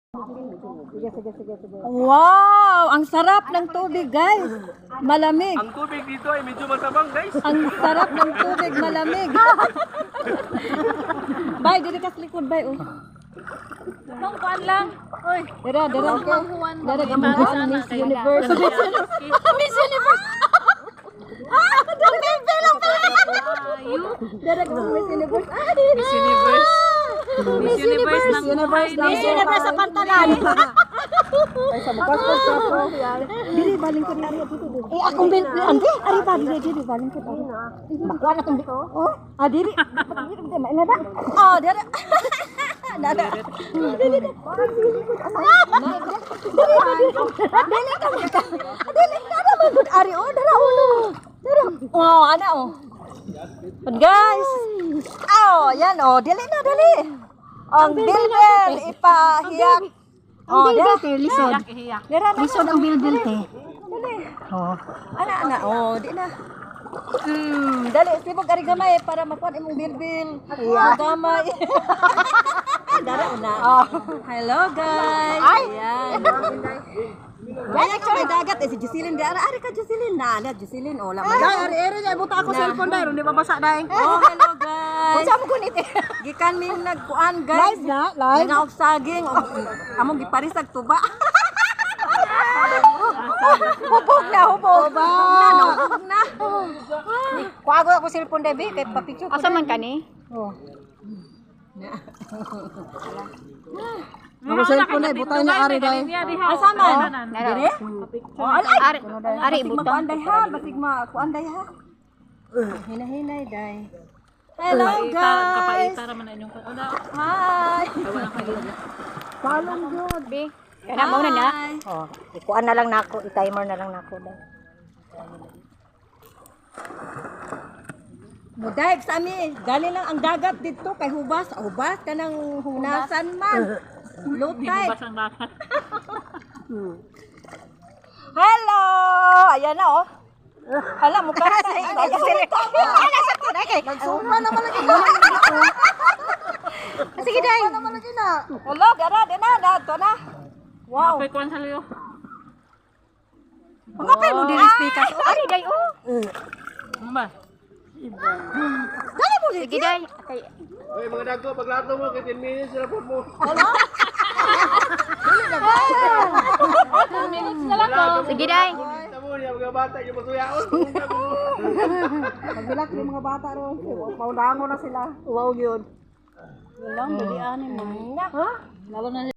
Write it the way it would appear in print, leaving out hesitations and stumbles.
Sige. Wow! Ang sarap ng tubig, guys. Malamig. Ang tubig dito ay medyo matabang, guys. Ang sarap ng tubig, malamig. Bay, dili ka sa likod, bay. Oh. Nung kuan lang. Oy. Dara ko. Dara ka Miss Universe. Miss Universe. Ang bebe lang pala. Dara ka Miss Universe. Miss Universe. Miss Universe ng buhay ni. Miss Universe sa pantalan. Ay, sa bukas ko sa ako. Dili, baling ko na dito. Eh, akong andi, ari pa, dili, baling ko. Makuha na itong oh, dili. Ano ba? Oh, dara. Dara. Dili. Ari, oh, dara, ulo. Dara. Oh, ana, oh. Guys. Oh, yan, oh, dili na, dali. Ang bilbil, ipahiyak. Oh, dili, lisod. Lisod ang bilbil, te. Dali. Oh. Ana, oh, di na. Dali, sibog ari gamay para makuha imong bilbil. Gamay. Dara una. Oh. Hello guys. Ayan. Kaya actually dagat si Jocelyn di ara ka Jocelyn na Jocelyn la. Ari na buta ako cellphone dai, di babasa dai. Oh, hello guys. Unsa mo kunit? Gikan ming nagkuan guys. Live. Nga saging among giparisag tuba. Hubog na. Hubog na. Kuago ako cellphone dai, kay papicture. Asa man kani? Oh. Ako cellphone dai, butay na ari dai. Asa man? Dire? Ari butang. Kuan dai ha, basig kuan dai ha. Hinahinay dai. Hello guys. Kapaita ra man inyong kuan. Hi. Palong jud, be. Kana mo na. Oh, ikuan na lang nako, i-timer na lang nako dai. Mudaig sa ami, gali lang ang dagat dito kay hubas kanang hunasan man. Lutay. Hello! Ayan na oh. Hala mo ka sa Ala sa tinay kay. Suma naman lagi na. Sige dai. Naman lagi na. Hello, dara na to na. Wow. Kapay kuan sa liyo. Mangapay mo diri speaker. Ari dai oh. Mama. Dali mo diri. Sige dai. Oy, mga dago, paglato mo, kay 10 minutes na po mo. Sige dai. Tamo niya, mga bata, yung masuyaon. Magbilak yung mga bata ron. Paulango na sila. Wow yun. Walang balian mo. Ha? Lalo na